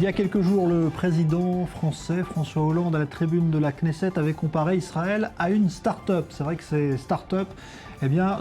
y a quelques jours, le président français François Hollande, à la tribune de la Knesset, avait comparé Israël à une start-up. C'est vrai que ces start-up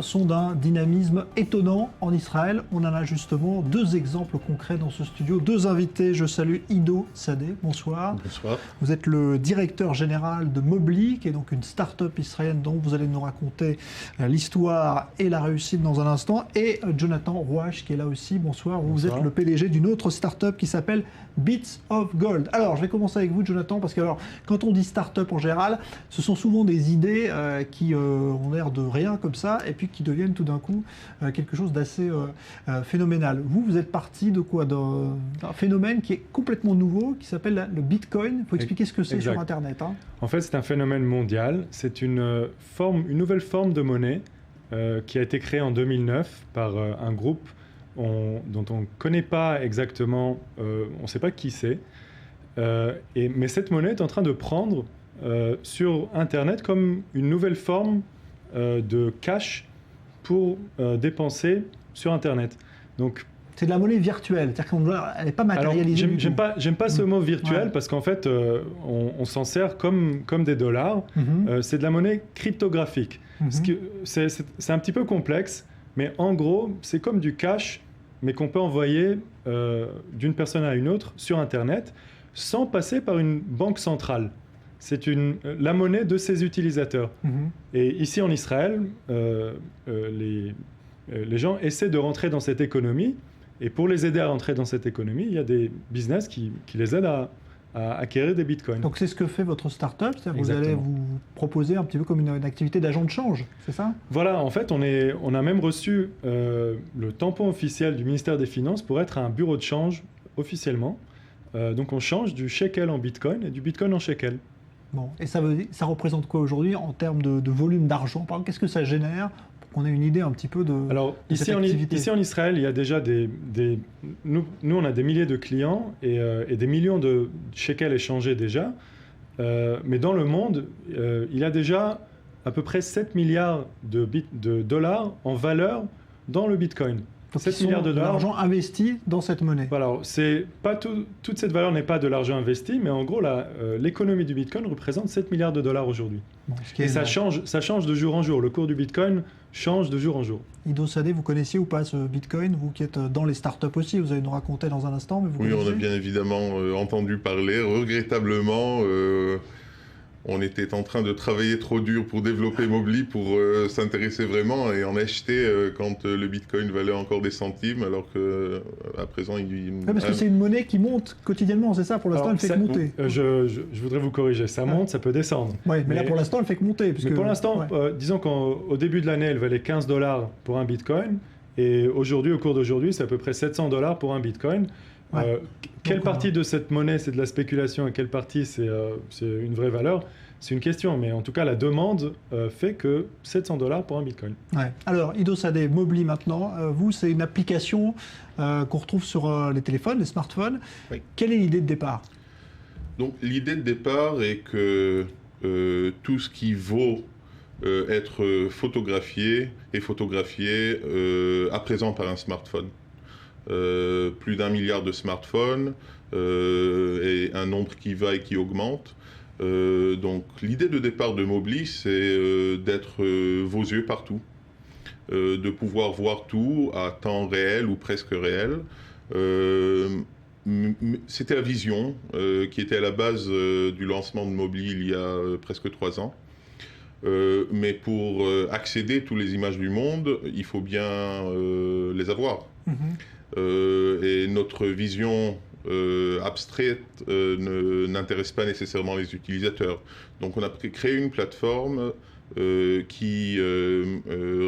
sont d'un dynamisme étonnant en Israël. On en a justement deux exemples concrets dans ce studio. Deux invités. Je salue Ido Sadeh. Bonsoir. Bonsoir. Vous êtes le directeur général de Mobly, qui est donc une start-up israélienne dont vous allez nous raconter l'histoire et la réussite dans un instant. Et Jonathan Rouache, qui est là aussi. Bonsoir. Vous êtes le PDG d'une autre start-up qui s'appelle Bits of Gold. Alors, je vais commencer avec vous, Jonathan, parce que quand on dit start-up en général, ce sont souvent des idées qui ont l'air de rien comme ça, et puis qui deviennent tout d'un coup quelque chose d'assez phénoménal. Vous êtes parti de quoi? D'un phénomène qui est complètement nouveau, qui s'appelle le Bitcoin. Il faut expliquer ce que c'est sur Internet. En fait, c'est un phénomène mondial. C'est une nouvelle forme de monnaie qui a été créée en 2009 par un groupe dont on ne connaît pas exactement, on ne sait pas qui c'est. Mais cette monnaie est en train de prendre sur Internet comme une nouvelle forme de cash pour dépenser sur Internet. Donc, c'est de la monnaie virtuelle, c'est-à-dire qu'elle n'est pas matérialisée. Alors, j'aime pas ce mot virtuel parce qu'en fait, on s'en sert comme des dollars. C'est de la monnaie cryptographique. C'est un petit peu complexe, mais en gros, c'est comme du cash, mais qu'on peut envoyer d'une personne à une autre sur Internet sans passer par une banque centrale. C'est la monnaie de ses utilisateurs. Et ici en Israël, les gens essaient de rentrer dans cette économie. Et pour les aider à rentrer dans cette économie, il y a des business qui les aident à acquérir des bitcoins. Donc c'est ce que fait votre start-up, c'est-à-dire que vous allez vous proposer un petit peu comme une activité d'agent de change, c'est ça? Voilà, en fait, on a même reçu le tampon officiel du ministère des Finances pour être un bureau de change officiellement. Donc on change du shekel en bitcoin et du bitcoin en shekel. Bon, et ça représente quoi aujourd'hui en termes de volume d'argent? Qu'est-ce que ça génère pour qu'on ait une idée un petit peu de cette activité? Ici en Israël, il y a déjà nous on a des milliers de clients et des millions de shekels échangés déjà. Mais dans le monde, il y a déjà à peu près 7 milliards de dollars en valeur dans le bitcoin. Donc 7 milliards de dollars. L'argent investi dans cette monnaie. Voilà, toute cette valeur n'est pas de l'argent investi, mais en gros, l'économie du Bitcoin représente 7 milliards de dollars aujourd'hui. Bon, et ça change de jour en jour. Le cours du Bitcoin change de jour en jour. Ido Sadeh, vous connaissiez ou pas ce Bitcoin? Vous qui êtes dans les startups aussi, vous allez nous raconter dans un instant. Mais vous connaissez? On a bien évidemment entendu parler. Regrettablement, on était en train de travailler trop dur pour développer Mobly, pour s'intéresser vraiment et en acheter quand le Bitcoin valait encore des centimes, alors qu'à présent parce que c'est une monnaie qui monte quotidiennement, c'est ça? Pour l'instant, elle fait que monter. Je voudrais vous corriger, ça monte, ça peut descendre. Oui, mais là pour l'instant, elle fait que monter. Mais pour l'instant, disons qu'au début de l'année, elle valait 15 $, pour un Bitcoin, et aujourd'hui, au cours d'aujourd'hui, c'est à peu près 700 $ pour un Bitcoin. Quelle partie de cette monnaie c'est de la spéculation et quelle partie c'est une vraie valeur? C'est une question, mais en tout cas la demande fait que 700 $ pour un bitcoin. Ouais. Alors Ido Sadeh, Mobly maintenant, vous c'est une application qu'on retrouve sur les téléphones, les smartphones. Oui. Quelle est l'idée de départ? Donc l'idée de départ est que tout ce qui vaut être photographié est photographié à présent par un smartphone. Plus d'1 milliard de smartphones et un nombre qui va et qui augmente. Donc l'idée de départ de Mobly, c'est d'être vos yeux partout, de pouvoir voir tout à temps réel ou presque réel. C'était la vision qui était à la base du lancement de Mobly il y a presque 3 ans. Mais pour accéder à toutes les images du monde, il faut bien les avoir. Et notre vision abstraite n'intéresse pas nécessairement les utilisateurs. Donc on a créé une plateforme qui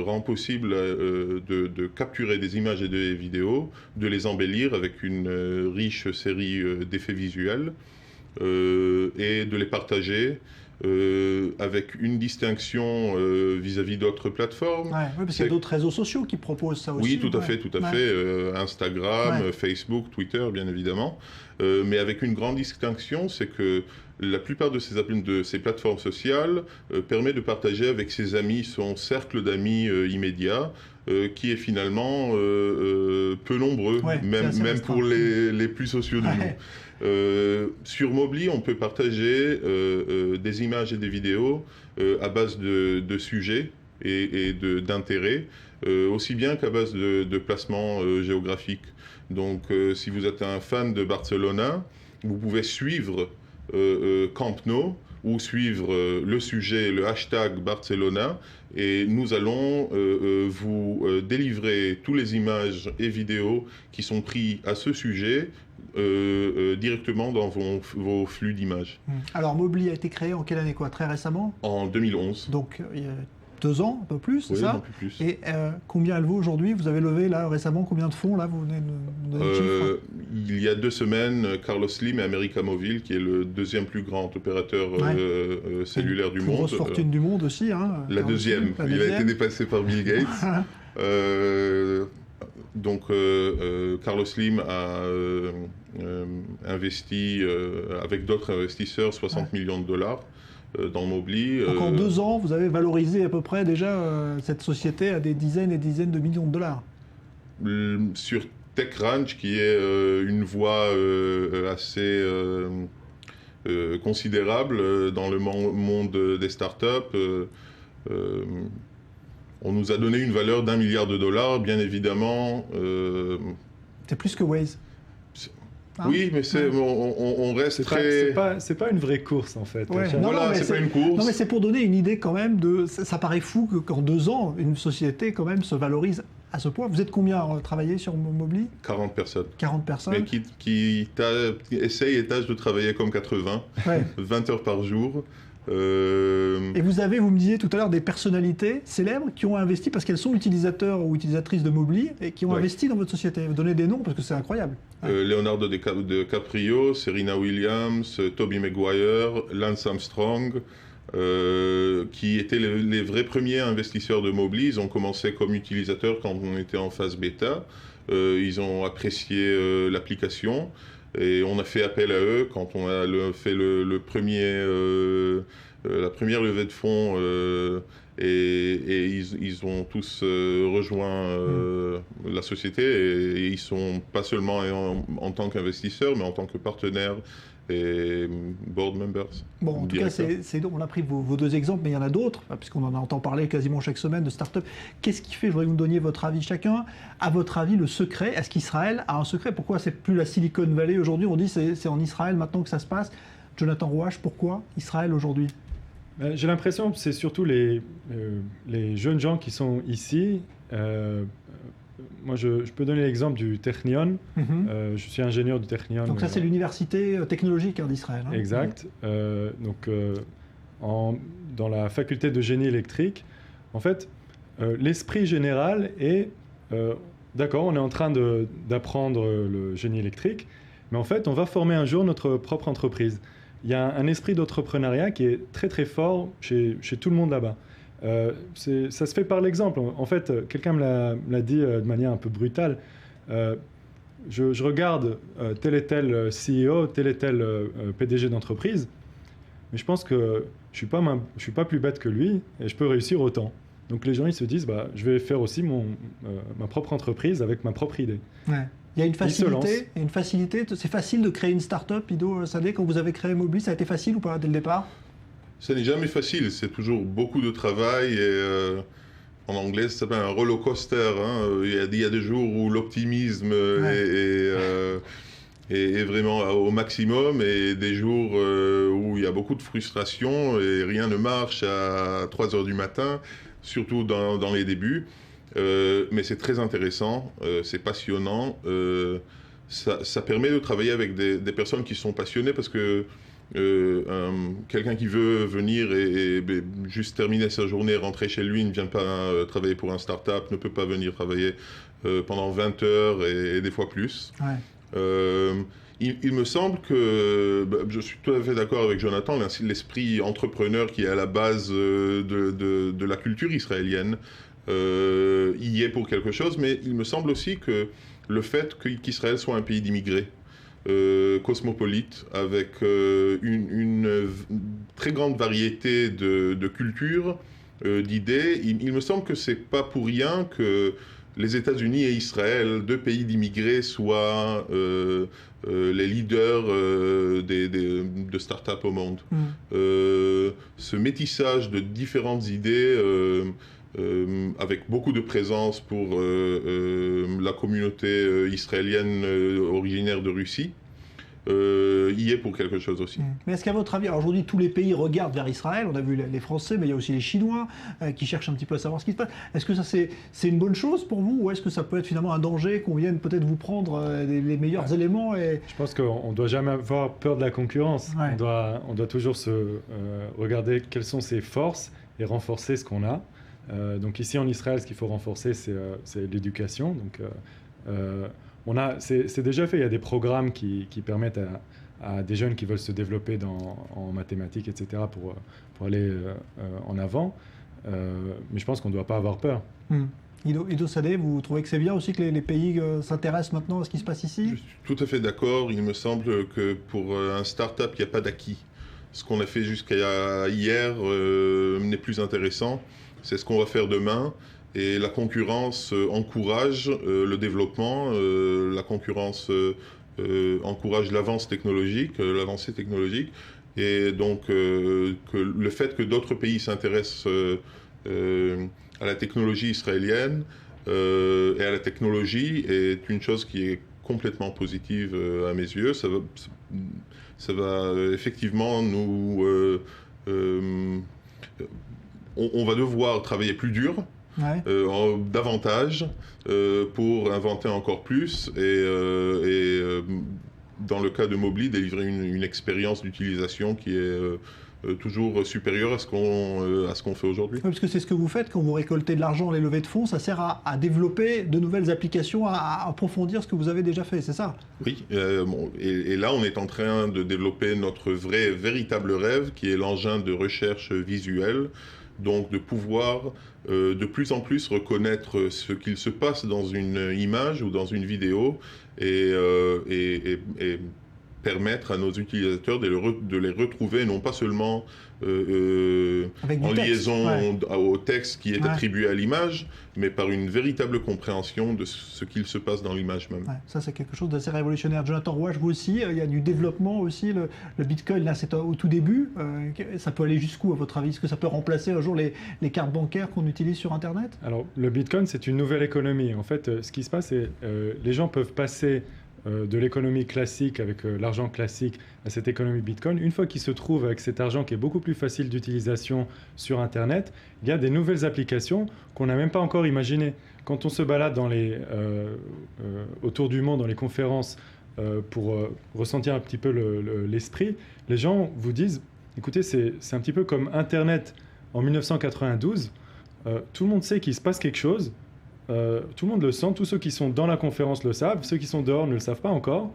rend possible de capturer des images et des vidéos, de les embellir avec une riche série d'effets visuels et de les partager avec une distinction vis-à-vis d'autres plateformes. Oui, parce qu'il y a d'autres réseaux sociaux qui proposent ça aussi. Oui, tout à fait. Instagram, Facebook, Twitter, bien évidemment. Mais avec une grande distinction, c'est que la plupart de ces plateformes sociales permet de partager avec ses amis, son cercle d'amis immédiat, qui est finalement peu nombreux, même pour les plus sociaux de nous. Sur Mobly, on peut partager des images et des vidéos à base de sujets et d'intérêts, aussi bien qu'à base de placements géographiques. Donc, si vous êtes un fan de Barcelona, vous pouvez suivre Camp Nou ou suivre le sujet, le hashtag Barcelona, et nous allons vous délivrer toutes les images et vidéos qui sont prises à ce sujet directement dans vos flux d'images. Alors, Mobly a été créé en quelle année, très récemment? En 2011. Donc, il y a 2 ans, un peu plus, c'est ça? Un peu plus. Et combien elle vaut aujourd'hui? Vous avez levé là récemment combien de fonds là? Vous venez de donner le chiffre. Il y a 2 semaines, Carlos Slim et América Móvil, qui est le 2e plus grand opérateur cellulaire du monde. Grosse fortune du monde aussi. La deuxième. Il a été dépassé par Bill Gates. Donc Carlos Slim a investi avec d'autres investisseurs 60 millions de dollars. Dans Mobly. Donc en 2 ans, vous avez valorisé à peu près déjà cette société à des dizaines et dizaines de millions de dollars. Sur TechCrunch, qui est une voie assez considérable dans le monde des startups, on nous a donné une valeur d'1 milliard de dollars, bien évidemment. C'est plus que Waze. Oui, mais on reste très... C'est pas une vraie course, en fait. C'est pas une course. Non, mais c'est pour donner une idée quand même de... Ça paraît fou qu'en 2 ans, une société quand même se valorise à ce point. Vous êtes combien à travailler sur Mobly? 40 personnes. 40 personnes. Mais qui essayent et tâchent de travailler comme 80, 20 heures par jour. Et vous me disiez tout à l'heure, des personnalités célèbres qui ont investi parce qu'elles sont utilisateurs ou utilisatrices de Mobly et qui ont investi dans votre société. Vous donnez des noms parce que c'est incroyable. Leonardo DiCaprio, Serena Williams, Tobey Maguire, Lance Armstrong, qui étaient les vrais premiers investisseurs de Mobly. Ils ont commencé comme utilisateurs quand on était en phase bêta. Ils ont apprécié l'application. Et on a fait appel à eux quand on a fait la première levée de fonds et ils ont tous rejoint la société et ils sont pas seulement en tant qu'investisseurs mais en tant que partenaires et board members. Bon, en tout cas, on a pris vos 2 exemples, mais il y en a d'autres, puisqu'on en entend parler quasiment chaque semaine de start-up. Qu'est-ce qui fait, je voudrais que vous me donniez votre avis chacun, à votre avis, le secret? Est-ce qu'Israël a un secret? Pourquoi c'est plus la Silicon Valley aujourd'hui? On dit c'est en Israël maintenant que ça se passe. Jonathan Rouache, pourquoi Israël aujourd'hui? J'ai l'impression que c'est surtout les jeunes gens qui sont ici. Moi, je peux donner l'exemple du Technion. Je suis ingénieur du Technion. Donc ça, c'est l'université technologique d'Israël. Exact. Dans la faculté de génie électrique, en fait, l'esprit général est... d'accord, on est en train d'apprendre le génie électrique, mais en fait, on va former un jour notre propre entreprise. Il y a un esprit d'entrepreneuriat qui est très très fort chez tout le monde là-bas. Ça se fait par l'exemple. En fait, quelqu'un me l'a dit de manière un peu brutale. Je regarde tel et tel CEO, tel et tel PDG d'entreprise, mais je pense que je suis pas plus bête que lui et je peux réussir autant. Donc les gens ils se disent je vais faire aussi ma propre entreprise avec ma propre idée. Ouais. Il y a une facilité. C'est facile de créer une start-up, Ido Sadeh, quand vous avez créé Mobly, ça a été facile ou pas dès le départ? Ça n'est jamais facile, c'est toujours beaucoup de travail et en anglais ça s'appelle un roller coaster. Il y a des jours où l'optimisme est vraiment au maximum et des jours où il y a beaucoup de frustration et rien ne marche à 3 heures du matin, surtout dans les débuts. Mais c'est très intéressant, c'est passionnant. Ça permet de travailler avec des personnes qui sont passionnées parce que quelqu'un qui veut venir et juste terminer sa journée, rentrer chez lui, ne vient pas travailler pour un start-up, ne peut pas venir travailler pendant 20 heures et des fois plus. Il me semble que, je suis tout à fait d'accord avec Jonathan, l'esprit entrepreneur qui est à la base de la culture israélienne y est pour quelque chose, mais il me semble aussi que le fait qu'Israël soit un pays d'immigrés, cosmopolite, avec une très grande variété de cultures d'idées. Il me semble que c'est pas pour rien que les États-Unis et Israël, deux pays d'immigrés, soient les leaders de start-up au monde. Ce métissage de différentes idées, avec beaucoup de présence pour la communauté israélienne originaire de Russie, y est pour quelque chose aussi. Mais est-ce qu'à votre avis, alors aujourd'hui tous les pays regardent vers Israël, on a vu les Français, mais il y a aussi les Chinois qui cherchent un petit peu à savoir ce qui se passe. Est-ce que ça c'est une bonne chose pour vous, ou est-ce que ça peut être finalement un danger, qu'on vienne peut-être vous prendre les meilleurs éléments Je pense qu'on ne doit jamais avoir peur de la concurrence. On doit toujours regarder quelles sont ses forces et renforcer ce qu'on a. Donc ici en Israël, ce qu'il faut renforcer, c'est l'éducation. Donc c'est déjà fait, il y a des programmes qui permettent à des jeunes qui veulent se développer en mathématiques, etc., pour aller en avant. Mais je pense qu'on ne doit pas avoir peur. Ido Sadeh, vous trouvez que c'est bien aussi que les pays s'intéressent maintenant à ce qui se passe ici ? Je suis tout à fait d'accord. Il me semble que pour un start-up, il n'y a pas d'acquis. Ce qu'on a fait jusqu'à hier n'est plus intéressant. C'est ce qu'on va faire demain. Et la concurrence encourage le développement, la concurrence encourage l'avancée technologique. Et donc, le fait que d'autres pays s'intéressent à la technologie israélienne et à la technologie est une chose qui est complètement positive à mes yeux. Ça va effectivement nous... on va devoir travailler plus dur. Davantage pour inventer encore plus et dans le cas de Mobly, délivrer une expérience d'utilisation qui est toujours supérieure à ce qu'on fait aujourd'hui. Parce que c'est ce que vous faites quand vous récoltez de l'argent, les levées de fonds, ça sert à développer de nouvelles applications, à approfondir ce que vous avez déjà fait, c'est ça ? Oui, et là on est en train de développer notre véritable rêve qui est l'engin de recherche visuelle. Donc de pouvoir de plus en plus reconnaître ce qu'il se passe dans une image ou dans une vidéo et permettre à nos utilisateurs de les retrouver, non pas seulement en liaison au texte qui est attribué à l'image, mais par une véritable compréhension de ce qu'il se passe dans l'image même. Ça, c'est quelque chose d'assez révolutionnaire. Jonathan Rouache, vous aussi, il y a du développement aussi. Le Bitcoin, là, c'est au tout début. Ça peut aller jusqu'où, à votre avis ? Est-ce que ça peut remplacer un jour les cartes bancaires qu'on utilise sur Internet ? Alors, le Bitcoin, c'est une nouvelle économie. En fait, ce qui se passe, c'est les gens peuvent passer de l'économie classique avec l'argent classique à cette économie Bitcoin. Une fois qu'ils se trouvent avec cet argent qui est beaucoup plus facile d'utilisation sur Internet, il y a des nouvelles applications qu'on n'a même pas encore imaginées. Quand on se balade autour du monde, dans les conférences, pour ressentir un petit peu l'esprit, les gens vous disent, écoutez, c'est un petit peu comme Internet en 1992, tout le monde sait qu'il se passe quelque chose, tout le monde le sent, tous ceux qui sont dans la conférence le savent, ceux qui sont dehors ne le savent pas encore.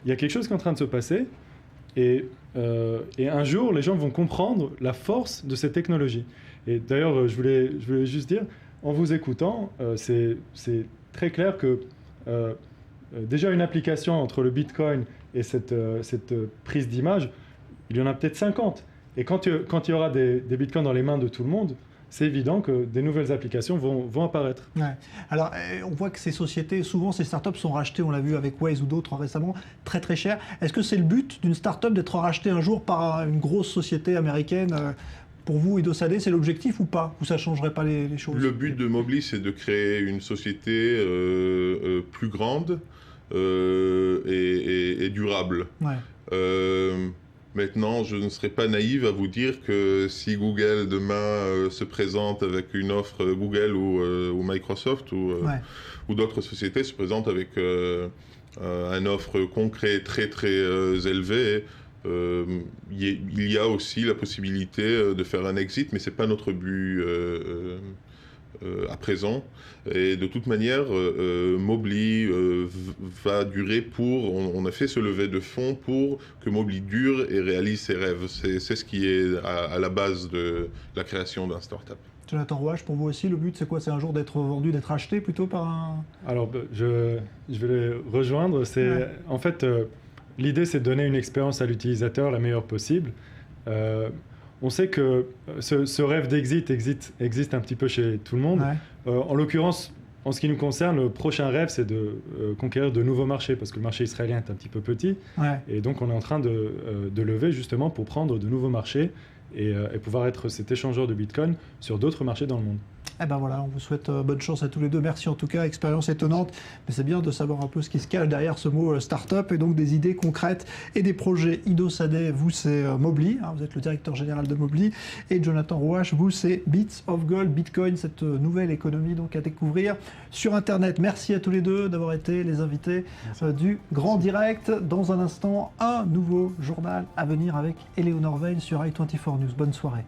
Il y a quelque chose qui est en train de se passer et un jour, les gens vont comprendre la force de cette technologie. Et d'ailleurs, je voulais juste dire, en vous écoutant, c'est très clair que déjà une application entre le Bitcoin et cette prise d'image, il y en a peut-être 50. Et quand il y aura des Bitcoins dans les mains de tout le monde, c'est évident que des nouvelles applications vont apparaître. Alors, on voit que ces sociétés, souvent ces startups sont rachetées, on l'a vu avec Waze ou d'autres récemment, très très cher. Est-ce que c'est le but d'une startup d'être rachetée un jour par une grosse société américaine ? Pour vous, Ido Sadeh, c'est l'objectif ou pas ? Ou ça ne changerait pas les choses ? Le but de Mobly, c'est de créer une société plus grande et durable. Maintenant, je ne serais pas naïf à vous dire que si Google demain se présente avec une offre, Google ou Microsoft ou d'autres sociétés se présentent avec une offre concrète très très élevée, il y a aussi la possibilité de faire un exit, mais ce n'est pas notre but à présent. Et de toute manière, Mobly va durer on a fait ce levée de fonds pour que Mobly dure et réalise ses rêves. C'est ce qui est à la base de la création d'un start-up. Jonathan Rouache, pour vous aussi, le but c'est quoi ? C'est un jour d'être vendu, d'être acheté plutôt par un... Alors, je vais les rejoindre. En fait, l'idée c'est de donner une expérience à l'utilisateur la meilleure possible. on sait que ce rêve d'exit existe un petit peu chez tout le monde. Ouais. En l'occurrence, en ce qui nous concerne, le prochain rêve, c'est de conquérir de nouveaux marchés, parce que le marché israélien est un petit peu petit. Ouais. Et donc, on est en train de lever justement pour prendre de nouveaux marchés et pouvoir être cet échangeur de Bitcoin sur d'autres marchés dans le monde. Eh ben voilà, on vous souhaite bonne chance à tous les deux. Merci en tout cas, expérience étonnante. Mais c'est bien de savoir un peu ce qui se cache derrière ce mot start-up et donc des idées concrètes et des projets. Ido Sadeh, vous c'est Mobly, vous êtes le directeur général de Mobly. Et Jonathan Rouache, vous c'est Bits of Gold, Bitcoin, cette nouvelle économie donc à découvrir sur Internet. Merci à tous les deux d'avoir été les invités du Grand Direct. Dans un instant, un nouveau journal à venir avec Éléonore Veil sur i24 News. Bonne soirée.